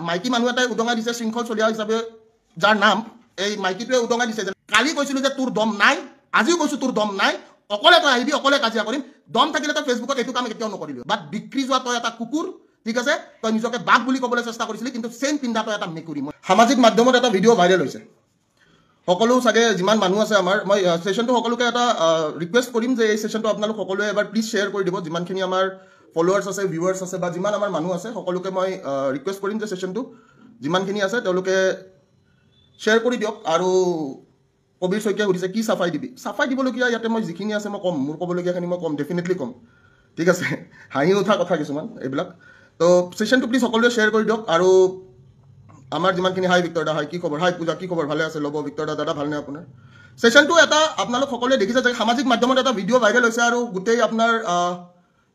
মাইকী মানুহ এটাই উদঙাই দিছে শৃংখল চলিয়া হিচাপে যাৰ নাম এই মাইকীটোৱে উদঙাই দিছে যে কালি কৈছিলোঁ যে তোৰ দম নাই আজিও কৈছোঁ তোৰ দম নাই অকলে তই আহিবি অকলে কাজিয়া কৰিম দম থাকিলে তই ফেচবুকত এইটো কাম কেতিয়াও নকৰিবি বাট বিক্ৰী যোৱা তই এটা কুকুৰ ঠিক আছে তই নিজকে বাঘ বুলি ক'বলৈ চেষ্টা কৰিছিলি কিন্তু চেম পিন্ধা তই এটা মেকুৰী সামাজিক মাধ্যমত এটা ভিডিঅ' ভাইৰেল হৈছে সকলো চাগে যিমান মানুহ আছে আমাৰ মই সেশনটো সকলোকে এটা ৰিকুৱেষ্ট কৰিম যে এই সেশনটো আপোনালোক সকলোৱে এবাৰ প্লিজ শ্বেয়াৰ কৰি দিব যিমানখিনি আমাৰ ফলোৱাৰ্ছ আছে ভিউৱাৰ্ছ আছে বা যিমান আমাৰ মানুহ আছে সকলোকে মই ৰিকুৱেষ্ট কৰিম যে সেশনটো যিমানখিনি আছে তেওঁলোকে শ্বেয়াৰ কৰি দিয়ক আৰু কবিৰ শইকীয়াই সুধিছে কি চাফাই দিবি চাফাই দিবলগীয়া ইয়াতে মই যিখিনি আছে মই কম মোৰ ক'বলগীয়াখিনি মই কম ডেফিনেটলি কম ঠিক আছে হাঁহি উঠা কথা কিছুমান এইবিলাক তো সেশনটো প্লিজ সকলোৱে শ্বেয়াৰ কৰি দিয়ক আৰু আমাৰ যিমানখিনি হাই ভিক্টৰ দা হাই কি খবৰ হাই পূজা কি খবৰ ভালে আছে ল'ব ভিক্টৰ দা দাদা ভালনে আপোনাৰ সেশনটো এটা আপোনালোক সকলোৱে দেখিছে যে সামাজিক মাধ্যমত এটা ভিডিঅ' ভাইৰেল হৈছে আৰু গোটেই আপোনাৰ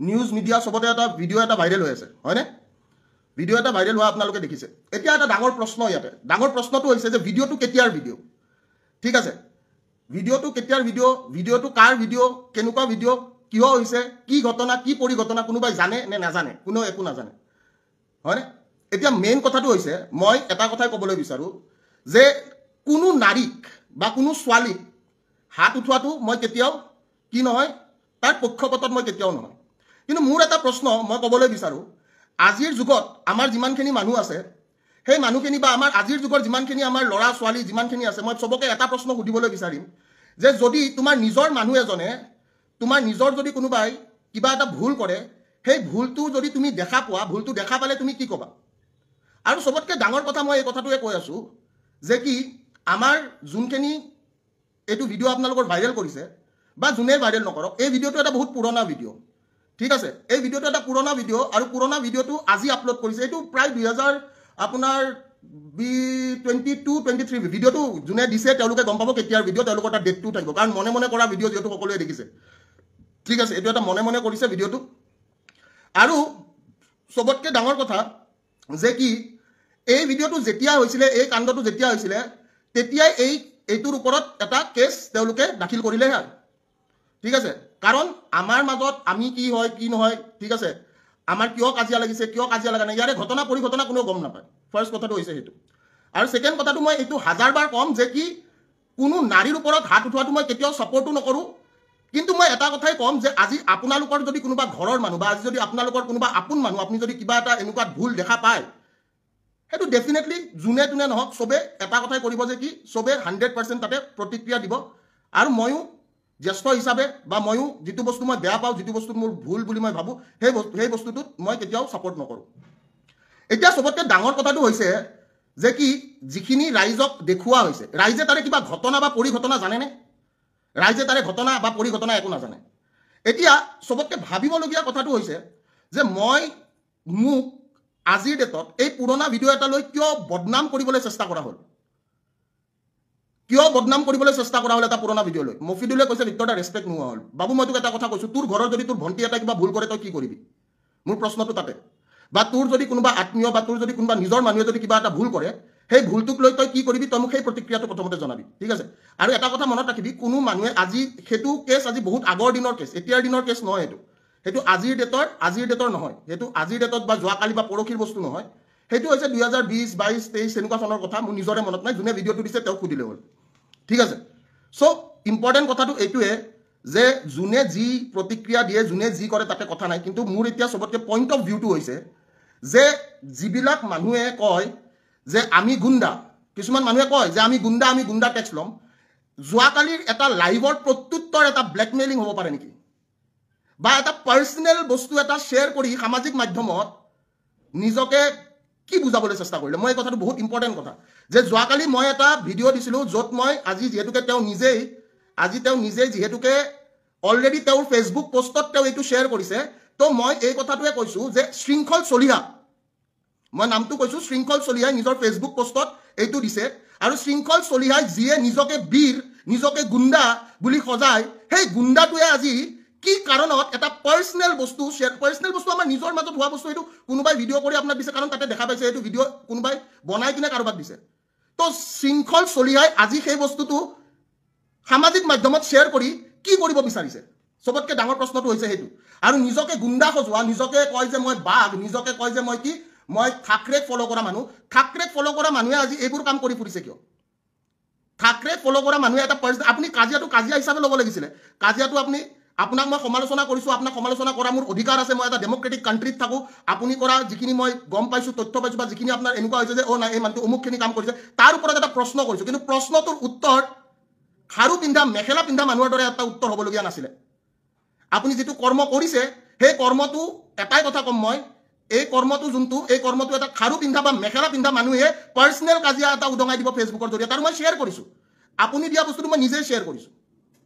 নিউজ মিডিয়া সবতে এটা ভিডিঅ' এটা ভাইৰেল হৈ আছে হয়নে ভিডিঅ' এটা ভাইৰেল হোৱা আপোনালোকে দেখিছে এতিয়া এটা ডাঙৰ প্ৰশ্ন ইয়াতে ডাঙৰ প্ৰশ্নটো হৈছে যে ভিডিঅ'টো কেতিয়াৰ ভিডিঅ' ঠিক আছে ভিডিঅ'টো কেতিয়াৰ ভিডিঅ'টো কাৰ ভিডিঅ' কেনেকুৱা ভিডিঅ' কিয় হৈছে কি ঘটনা কি পৰিঘটনা কোনোবাই জানে নে নাজানে কোনেও একো নাজানে হয়নে এতিয়া মেইন কথাটো হৈছে মই এটা কথাই ক'বলৈ বিচাৰোঁ যে কোনো নাৰীক বা কোনো ছোৱালীক হাত উঠোৱাটো মই কেতিয়াও কি নহয় তাৰ পক্ষপাতত মই কেতিয়াও নহয় কিন্তু মোৰ এটা প্ৰশ্ন মই ক'বলৈ বিচাৰোঁ আজিৰ যুগত আমাৰ যিমানখিনি মানুহ আছে সেই মানুহখিনি বা আমাৰ আজিৰ যুগৰ যিমানখিনি আমাৰ ল'ৰা ছোৱালী যিমানখিনি আছে মই চবকে এটা প্ৰশ্ন সুধিবলৈ বিচাৰিম যে যদি তোমাৰ নিজৰ মানুহ এজনে তোমাৰ নিজৰ যদি কোনোবাই কিবা এটা ভুল কৰে সেই ভুলটো যদি তুমি দেখা পোৱা ভুলটো দেখা পালে তুমি কি ক'বা আৰু সবতকৈ ডাঙৰ কথা মই এই কথাটোৱে কৈ আছোঁ যে কি আমাৰ যোনখিনি এইটো ভিডিঅ' আপোনালোকৰ ভাইৰেল কৰিছে বা যোনে ভাইৰেল নকৰক এই ভিডিঅ'টো এটা বহুত পুৰণা ভিডিঅ' ঠিক আছে এই ভিডিঅ'টো এটা পুৰণা ভিডিঅ' আৰু পুৰণা ভিডিঅ'টো আজি আপলোড কৰিছে এইটো প্ৰায় 2000 আপোনাৰ 22-23 ভিডিঅ'টো যোনে দিছে তেওঁলোকে গম পাব কেতিয়াৰ ভিডিঅ' তেওঁলোকৰ এটা ডেটটো থাকিব কাৰণ মনে মনে কৰা ভিডিঅ' যিহেতু সকলোৱে দেখিছে ঠিক আছে এইটো এটা মনে মনে কৰিছে ভিডিঅ'টো আৰু সবতকৈ ডাঙৰ কথা যে কি এই ভিডিঅ'টো যেতিয়া হৈছিলে এই কাণ্ডটো যেতিয়া হৈছিলে তেতিয়াই এইটোৰ ওপৰত এটা কেছ তেওঁলোকে দাখিল কৰিলে হয় ঠিক আছে কাৰণ আমাৰ মাজত আমি কি হয় কি নহয় ঠিক আছে আমাৰ কিয় কাজিয়া লাগিছে কিয় কাজিয়া লগা নাই ইয়াৰে ঘটনা পৰিঘটনা কোনেও গম নাপায় ফাৰ্ষ্ট কথাটো হৈছে সেইটো আৰু ছেকেণ্ড কথাটো মই এইটো হাজাৰবাৰ কম যে কি কোনো নাৰীৰ ওপৰত হাত উঠোৱাটো মই কেতিয়াও ছাপোৰ্টো নকৰোঁ কিন্তু মই এটা কথাই ক'ম যে আজি আপোনালোকৰ যদি কোনোবা ঘৰৰ মানুহ বা আজি যদি আপোনালোকৰ কোনোবা আপোন মানুহ আপুনি যদি কিবা এটা এনেকুৱা ভুল দেখা পায় সেইটো ডেফিনেটলি যোনে তোনে নহওক চবে এটা কথাই কৰিব যে কি চবে 100% তাতে প্ৰতিক্ৰিয়া দিব আৰু ময়ো জ্যেষ্ঠ হিচাপে বা ময়ো যিটো বস্তু মই বেয়া পাওঁ যিটো বস্তু মোৰ ভুল বুলি মই ভাবোঁ সেই বস্তুটোত মই কেতিয়াও ছাপোৰ্ট নকৰোঁ এতিয়া চবতকৈ ডাঙৰ কথাটো হৈছে যে কি যিখিনি ৰাইজক দেখুওৱা হৈছে ৰাইজে তাৰে কিবা ঘটনা বা পৰিঘটনা জানেনে ৰাইজে তাৰে ঘটনা বা পৰিঘটনা একো নাজানে এতিয়া চবতকৈ ভাবিবলগীয়া কথাটো হৈছে যে মই মোক আজিৰ ডেটত এই পুৰণা ভিডিঅ' এটালৈ কিয় বদনাম কৰিবলৈ চেষ্টা কৰা হ'ল কিয় বদনাম কৰিবলৈ চেষ্টা কৰা হ'ল এটা পুৰণা ভিডিঅ'লৈ মফিদুলে কৈছে ভিক্টৰ দা ৰেছপেক্ট নোহোৱা হ'ল বাবু মই তোক এটা কথা কৈছোঁ তোৰ ঘৰৰ যদি তোৰ ভণ্টি এটা কিবা ভুল কৰে তই কি কৰিবি মোৰ প্ৰশ্নটো তাতে বা তোৰ যদি কোনোবা আত্মীয় বা তোৰ যদি কোনোবা নিজৰ মানুহে যদি কিবা এটা ভুল কৰে সেই ভুলটোক লৈ তই কি কৰিবি তই মোক সেই প্ৰতিক্ৰিয়াটো প্ৰথমতে জনাবি ঠিক আছে আৰু এটা কথা মনত ৰাখিবি কোনো মানুহে আজি সেইটো কেছ আজি বহুত আগৰ দিনৰ কেছ এতিয়াৰ দিনৰ কেছ নহয় সেইটো আজিৰ ডেটৰ নহয় সেইটো আজিৰ ডেটত বা যোৱাকালি বা পৰহিৰ বস্তু নহয় সেইটো হৈছে 2020 22 23 এনেকুৱা চনৰ কথা মোৰ নিজৰে মনত নাই যোনে ভিডিঅ'টো দিছে তেওঁক সুধিলে হ'ল ঠিক আছে চ' ইম্পৰ্টেণ্ট কথাটো এইটোৱে যে যোনে যি প্ৰতিক্ৰিয়া দিয়ে যোনে যি কৰে তাতে কথা নাই কিন্তু মোৰ এতিয়া চবতকৈ পইণ্ট অফ ভিউটো হৈছে যে যিবিলাক মানুহে কয় যে আমি গুণ্ডা কিছুমান মানুহে কয় যে আমি গুণ্ডা টেক্স ল'ম যোৱাকালিৰ এটা লাইভৰ প্ৰত্যুত্তৰ এটা ব্লেকমেইলিং হ'ব পাৰে নেকি বা এটা পাৰ্চনেল বস্তু এটা শ্বেয়াৰ কৰি সামাজিক মাধ্যমত নিজকে কি বুজাবলৈ চেষ্টা কৰিলে মই এই কথাটো বহুত ইম্পৰ্টেণ্ট কথা যে যোৱাকালি মই এটা ভিডিঅ' দিছিলোঁ য'ত মই আজি যিহেতুকে তেওঁ নিজেই যিহেতুকে অলৰেডি তেওঁৰ ফেচবুক পোষ্টত তেওঁ এইটো শ্বেয়াৰ কৰিছে তো মই এই কথাটোৱে কৈছোঁ যে শৃংখল চলিহা মই নামটো কৈছোঁ শৃংখল চলিহাই নিজৰ ফেচবুক পোষ্টত এইটো দিছে আৰু শৃংখল চলিহাই যিয়ে নিজকে বীৰ নিজকে গুণ্ডা বুলি সজায় সেই গুণ্ডাটোৱে আজি কি কাৰণত এটা পাৰ্চনেল বস্তু আমাৰ নিজৰ মাজত হোৱা বস্তু এইটো কোনোবাই ভিডিঅ' কৰি আপোনাক দিছে কাৰণ তাতে দেখা পাইছে এইটো ভিডিঅ' কোনোবাই বনাই কিনে কাৰোবাক দিছে তো শৃংখল চলিহাই আজি সেই বস্তুটো সামাজিক মাধ্যমত শ্বেয়াৰ কৰি কি কৰিব বিচাৰিছে সবতকৈ ডাঙৰ প্ৰশ্নটো হৈছে সেইটো আৰু নিজকে গুণ্ডা সজোৱা নিজকে কয় যে মই বাঘ নিজকে কয় যে মই কি মই ঠাকৰেক ফলো কৰা মানুহ ঠাকৰেক ফলো কৰা মানুহে আজি এইবোৰ কাম কৰি ফুৰিছে কিয় ঠাকৰেক ফলো কৰা মানুহে এটা আপুনি কাজিয়াটো কাজিয়া হিচাপে ল'ব লাগিছিলে কাজিয়াটো আপুনি আপোনাক মই সমালোচনা কৰিছোঁ আপোনাক সমালোচনা কৰা মোৰ অধিকাৰ আছে মই এটা ডেমক্ৰেটিক কাণ্ট্ৰিত থাকোঁ আপুনি কৰা যিখিনি মই গম পাইছোঁ তথ্য পাইছোঁ বা যিখিনি আপোনাৰ এনেকুৱা হৈছে যে নাই এই মানুহটো অমুকখিনি কাম কৰিছে তাৰ ওপৰত এটা প্ৰশ্ন কৰিছোঁ কিন্তু প্ৰশ্নটোৰ উত্তৰ খাৰু পিন্ধা মেখেলা পিন্ধা মানুহৰ দৰে এটা উত্তৰ হ'বলগীয়া নাছিলে আপুনি যিটো কৰ্ম কৰিছে সেই কৰ্মটো এটাই কথা ক'ম মই এই কৰ্মটো যোনটো এই কৰ্মটো এটা খাৰু পিন্ধা বা মেখেলা পিন্ধা মানুহে পাৰ্চনেল কাজিয়া এটা উদঙাই দিব ফেচবুকৰ জৰিয়তে আৰু মই শ্বেয়াৰ কৰিছোঁ আপুনি দিয়া বস্তুটো মই নিজে শ্বেয়াৰ কৰিছোঁ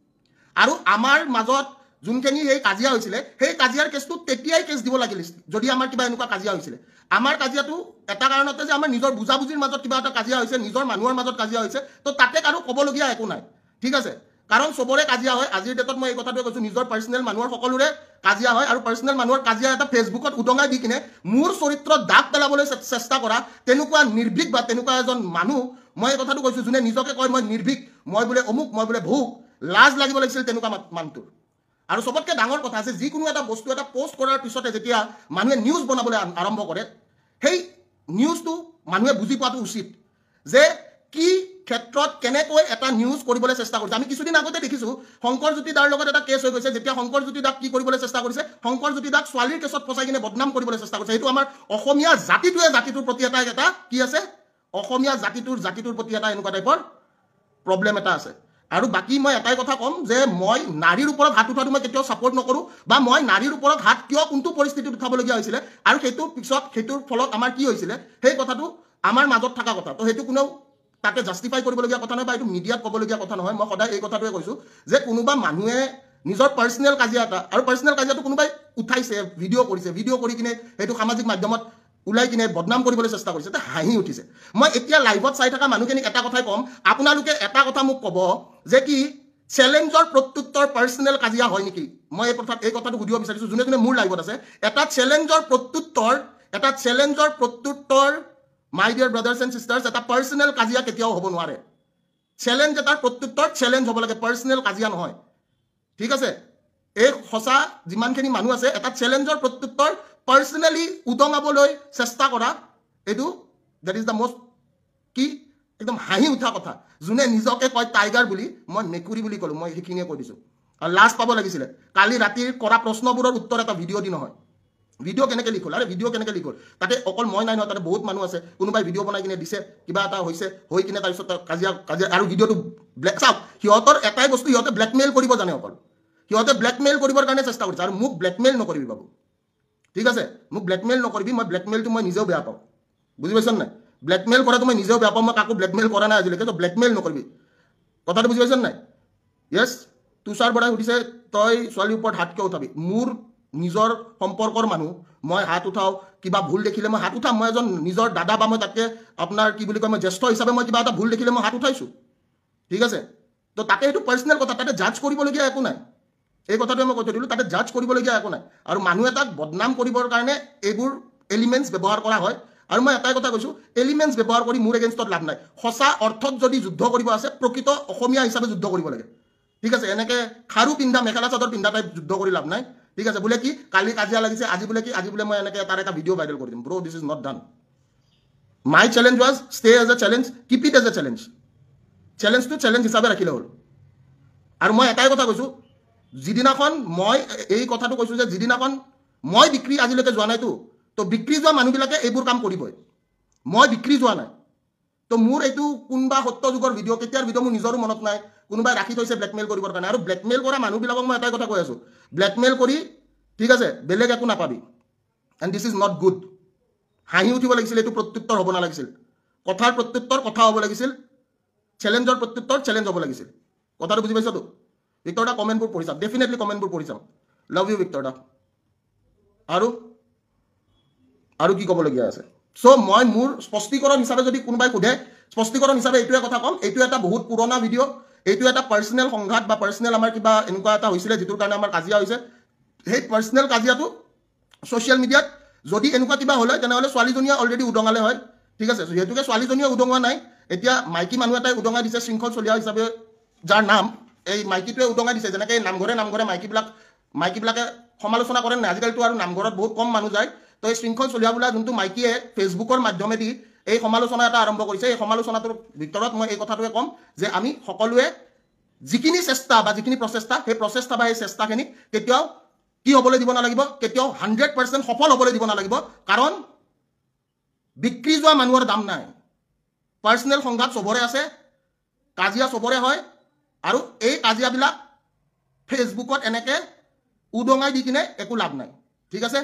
আৰু আমাৰ মাজত যোনখিনি সেই কাজিয়া হৈছিলে সেই কাজিয়াৰ কেছটো তেতিয়াই কেছ দিব লাগিল যদি আমাৰ কিবা এনেকুৱা কাজিয়া হৈছিলে আমাৰ কাজিয়াটো এটা কাৰণতে যে আমাৰ নিজৰ বুজাবুজিৰ মাজত কিবা এটা কাজিয়া হৈছে নিজৰ মানুহৰ মাজত কাজিয়া হৈছে তো তাতে কাৰো ক'বলগীয়া একো নাই ঠিক আছে কাৰণ চবৰে কাজিয়া হয় আজিৰ ডেটত মই এই কথাটোৱে কৈছোঁ নিজৰ পাৰ্চনেল মানুহৰ সকলোৰে কাজিয়া হয় আৰু পাৰ্চনেল মানুহৰ কাজিয়া এটা ফেচবুকত উদঙাই দি কিনে মোৰ চৰিত্ৰত দাগ পেলাবলৈ চেষ্টা কৰা তেনেকুৱা নিৰ্ভীক বা তেনেকুৱা এজন মানুহ মই এই কথাটো কৈছোঁ যোনে নিজকে কয় মই নিৰ্ভীক মই বোলে অমুক মই বোলে ভোক লাজ লাগিব লাগিছিল তেনেকুৱা মানুহটোৰ আৰু সবতকৈ ডাঙৰ কথা আছে যিকোনো এটা বস্তু এটা পোষ্ট কৰাৰ পিছতে যেতিয়া মানুহে নিউজ বনাবলৈ আৰম্ভ কৰে সেই নিউজটো মানুহে বুজি পোৱাটো উচিত যে কি ক্ষেত্ৰত কেনেকৈ এটা নিউজ কৰিবলৈ চেষ্টা কৰিছে আমি কিছুদিন আগতে দেখিছোঁ শংকৰজ্যোতি দাৰ লগত এটা কেছ হৈ গৈছে যেতিয়া শংকৰজ্যোতি দাক কি কৰিবলৈ চেষ্টা কৰিছে শংকৰজ্যোতি দাক ছোৱালীৰ কেছত ফচাই কিনে বদনাম কৰিবলৈ চেষ্টা কৰিছে সেইটো আমাৰ অসমীয়া জাতিটোৰ প্ৰতি এটা কি আছে অসমীয়া জাতিটোৰ প্ৰতি এটা এনেকুৱা টাইপৰ প্ৰব্লেম এটা আছে আৰু বাকি মই এটাই কথা ক'ম যে মই নাৰীৰ ওপৰত হাত উঠাটো মই কেতিয়াও ছাপোৰ্ট নকৰোঁ বা মই নাৰীৰ ওপৰত হাত কিয় কোনটো পৰিস্থিতিত উঠাবলগীয়া হৈছিলে আৰু সেইটোৰ পিছত সেইটোৰ ফলত আমাৰ কি হৈছিলে সেই কথাটো আমাৰ মাজত থকা কথা তো সেইটো কোনেও তাকে জাষ্টিফাই কৰিবলগীয়া কথা নহয় বা এইটো মিডিয়াত ক'বলগীয়া কথা নহয় মই সদায় এই কথাটোৱে কৈছোঁ যে কোনোবা মানুহে নিজৰ পাৰ্চনেল কাজিয়া এটা আৰু পাৰ্চনেল কাজিয়াটো কোনোবাই উঠাইছে ভিডিঅ' কৰিছে ভিডিঅ' কৰি কিনে সেইটো সামাজিক মাধ্যমত ওলাই কিনে বদনাম কৰিবলৈ চেষ্টা কৰিছে হাঁহি উঠিছে মই এতিয়া লাইভত চাই থকা মানুহখিনিক এটা কথাই ক'ম আপোনালোকে এটা কথা মোক ক'ব যে কি চেলেঞ্জৰ প্ৰত্যুত্তৰ পাৰ্চনেল কাজিয়া হয় নেকি মই এই কথাটো সুধিব বিচাৰিছোঁ যোনে যোনে মোৰ লাইভত আছে এটা চেলেঞ্জৰ প্ৰত্যুত্তৰ মাই ডিয়াৰ ব্ৰাদাৰ্ছ এণ্ড চিষ্টাৰ্ছ এটা পাৰ্চনেল কাজিয়া কেতিয়াও হ'ব নোৱাৰে চেলেঞ্জ এটাৰ প্ৰত্যুত্তৰ চেলেঞ্জ হ'ব লাগে পাৰ্চনেল কাজিয়া নহয় ঠিক আছে এই সঁচা যিমানখিনি মানুহ আছে এটা চেলেঞ্জৰ প্ৰত্যুত্তৰ পাৰ্চনেলি উদঙাবলৈ চেষ্টা কৰা এইটো দেট ইজ দ্য মষ্ট কি একদম হাঁহি উঠা কথা যোনে নিজকে কয় টাইগাৰ বুলি মই মেকুৰী বুলি ক'লোঁ মই সেইখিনিয়ে কৈ দিছোঁ আৰু লাজ পাব লাগিছিলে কালি ৰাতিৰ কৰা প্ৰশ্নবোৰৰ উত্তৰ এটা ভিডিঅ' দি নহয় ভিডিঅ' কেনেকৈ লিখল আৰে ভিডিঅ' কেনেকৈ লিখল তাতে অকল মই নাই নহয় তাতে বহুত মানুহ আছে কোনোবাই ভিডিঅ' বনাই কিনে দিছে কিবা এটা হৈছে হৈ কিনে তাৰপিছত কাজিয়া আৰু ভিডিঅ'টো চাওক সিহঁতৰ এটাই বস্তু সিহঁতে ব্লেকমেইল কৰিব জানে অকল সিহঁতে ব্লেকমেইল কৰিবৰ কাৰণে চেষ্টা কৰিছে আৰু মোক ব্লেকমেইল নকৰিবি বাবু ঠিক আছে মোক ব্লেকমেইল নকৰিবি মই ব্লেকমেইলটো মই নিজেও বেয়া পাওঁ বুজি পাইছ নাই ব্লেকমেইল কৰাটো মই নিজেও বেয়া পাওঁ মই কাকো ব্লেকমেইল কৰা নাই আজিলৈকে তো ব্লেকমেইল নকৰিবি কথাটো বুজি পাইছ নাই য়েছ তুষাৰ বৰাই সুধিছে তই ছোৱালীৰ ওপৰত হাত কিয় উঠাবি মোৰ নিজৰ সম্পৰ্কৰ মানুহ মই হাত উঠাওঁ কিবা ভুল দেখিলে মই হাত উঠাম মই এজন নিজৰ দাদা বা মই তাতকৈ আপোনাৰ কি বুলি কয় মই জ্যেষ্ঠ হিচাপে মই কিবা এটা ভুল দেখিলে মই হাত উঠাইছোঁ ঠিক আছে তো তাতে সেইটো পাৰ্চনেল কথা তাতে জাজ কৰিবলগীয়া একো নাই এই কথাটোৱে মই কৈ থৈ দিলোঁ তাতে জাজ কৰিবলগীয়া একো নাই আৰু মানুহ এটাক বদনাম কৰিবৰ কাৰণে এইবোৰ এলিমেণ্টছ ব্যৱহাৰ কৰা হয় আৰু মই এটাই কথা কৈছোঁ এলিমেণ্টছ ব্যৱহাৰ কৰি মোৰ এগেইনষ্টত লাভ নাই সঁচা অৰ্থত যদি যুদ্ধ কৰিব আছে প্ৰকৃত অসমীয়া হিচাপে যুদ্ধ কৰিব লাগে ঠিক আছে এনেকৈ খাৰু পিন্ধা মেখেলা চাদৰ পিন্ধা টাইপ যুদ্ধ কৰি লাভ নাই ঠিক আছে বোলে কি কালি কাজিয়া লাগিছে আজি বোলে মই এনেকৈ তাৰ এটা ভিডিঅ' ভাইৰেল কৰি দিম bro' this is not done my challenge was stay as a challenge keep it as a চেলেঞ্জটো চেলেঞ্জ হিচাপে ৰাখিলে হ'ল আৰু মই এটাই কথা কৈছোঁ যিদিনাখন মই এই কথাটো কৈছোঁ যে যিদিনাখন মই বিক্ৰী আজিলৈকে যোৱা নাইতো তো বিক্ৰী যোৱা মানুহবিলাকে এইবোৰ কাম কৰিবই মই বিক্ৰী যোৱা নাই তো মোৰ এইটো কোনোবা সত্য যুগৰ ভিডিঅ' কেতিয়াৰ ভিডিঅ' মোৰ নিজৰো মনত নাই কোনোবাই ৰাখি থৈছে ব্লেকমেইল কৰিবৰ কাৰণে আৰু ব্লেকমেইল কৰা মানুহবিলাকক মই এটাই কথা কৈ আছোঁ ব্লেকমেইল কৰি ঠিক আছে বেলেগ একো নাপাবি and this is not good হাঁহি উঠিব লাগিছিল এইটো প্ৰত্যুত্তৰ হ'ব নালাগিছিল কথাৰ প্ৰত্যুত্তৰ কথা হ'ব লাগিছিল চেলেঞ্জৰ প্ৰত্যুত্তৰ চেলেঞ্জ হ'ব লাগিছিল কথাটো বুজি পাইছতো ভিক্টৰ দা কমেণ্টবোৰ পঢ়ি চাম ডেফিনেটলি কমেণ্টবোৰ পঢ়ি চাম লাভ ইউ ভিক্টৰ দা আৰু কি ক'বলগীয়া আছে চ' মই মোৰ স্পষ্টীকৰণ হিচাপে যদি কোনোবাই সোধে স্পষ্টীকৰণ হিচাপে এইটোৱে কথা ক'ম এইটো এটা বহুত পুৰণা ভিডিঅ' এইটো এটা পাৰ্চনেল সংঘাত বা পাৰ্চনেল আমাৰ কিবা এনেকুৱা এটা হৈছিলে যিটোৰ কাৰণে আমাৰ কাজিয়া হৈছে সেই পাৰ্চনেল কাজিয়াটো ছ'চিয়েল মিডিয়াত যদি এনেকুৱা কিবা হ'লে তেনেহ'লে ছোৱালীজনীয়ে অলৰেডি উদঙালে হয় ঠিক আছে যিহেতুকে ছোৱালীজনীয়ে উদঙোৱা নাই এতিয়া মাইকী মানুহ এটাই উদঙাই দিছে শৃংখল চলিয়া হিচাপে যাৰ নাম এই মাইকীটোৱে উদঙাই দিছে যেনেকৈ নামঘৰে মাইকীবিলাকে সমালোচনা কৰে নাই আজিকালিতো আৰু নামঘৰত বহুত কম মানুহ যায় তো এই শৃংখল চলিয়া বোলা যোনটো মাইকীয়ে ফেচবুকৰ মাধ্যমেদি এই সমালোচনা এটা আৰম্ভ কৰিছে, এই সমালোচনাটোৰ ভিতৰত মই এই কথাটোৱে ক'ম যে আমি সকলোৱে যিখিনি চেষ্টা বা যিখিনি প্ৰচেষ্টা, সেই প্ৰচেষ্টা বা এই চেষ্টাখিনি কেতিয়াও কি হ'বলৈ দিব নালাগিব, কেতিয়াও 100% সফল হ'বলৈ দিব নালাগিব। কাৰণ বিক্ৰী যোৱা মানুহৰ দাম নাই। পাৰ্চনেল সংঘাত চবৰে আছে, কাজিয়া চবৰে হয়, আৰু এই কাজিয়াবিলাক ফেচবুকত এনেকৈ উদঙাই দি কিনে একো লাভ নাই। ঠিক আছে,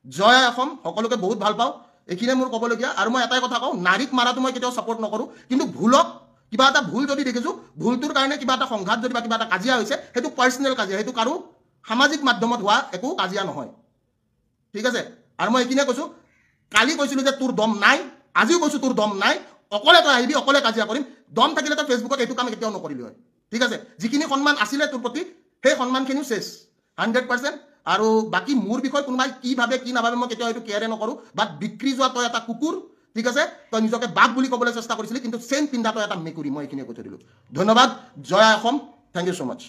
জয় অসম, সকলোকে বহুত ভাল পাওঁ, এইখিনিয়ে মোৰ ক'বলগীয়া। আৰু মই এটাই কথা কওঁ, নাৰীক মাৰাটো মই কেতিয়াও ছাপোৰ্ট নকৰোঁ, কিন্তু ভুলক কিবা এটা ভুল যদি দেখিছোঁ, ভুলটোৰ কাৰণে কিবা এটা সংঘাত যদি বা কিবা এটা কাজিয়া হৈছে, সেইটো পাৰ্চনেল কাজিয়া, সেইটো কাৰো সামাজিক মাধ্যমত হোৱা একো কাজিয়া নহয়। ঠিক আছে, আৰু মই এইখিনিয়ে কৈছোঁ, কালি কৈছিলোঁ যে তোৰ দম নাই, আজিও কৈছোঁ তোৰ দম নাই, অকলে তই আহিবি, অকলে কাজিয়া কৰিম। দম থাকিলে তই ফেচবুকত এইটো কাম কেতিয়াও নকৰিলি হয়। ঠিক আছে, যিখিনি সন্মান আছিলে তোৰ প্ৰতি, সেই সন্মানখিনিও চেছ 100%। আৰু বাকী মোৰ বিষয়ে কোনোবাই কি ভাবে কি নাভাবে মই কেতিয়াও এইটো কেয়াৰে নকৰোঁ। বাট বিক্ৰী যোৱা তই এটা কুকুৰ, ঠিক আছে, তই নিজকে বাঘ বুলি ক'বলৈ চেষ্টা কৰিছিলি, কিন্তু চেইন পিন্ধা তই এটা মেকুৰী, মই এইখিনিয়ে কৈ থৈ দিলোঁ। ধন্যবাদ, জয় Assam, thank you so' much.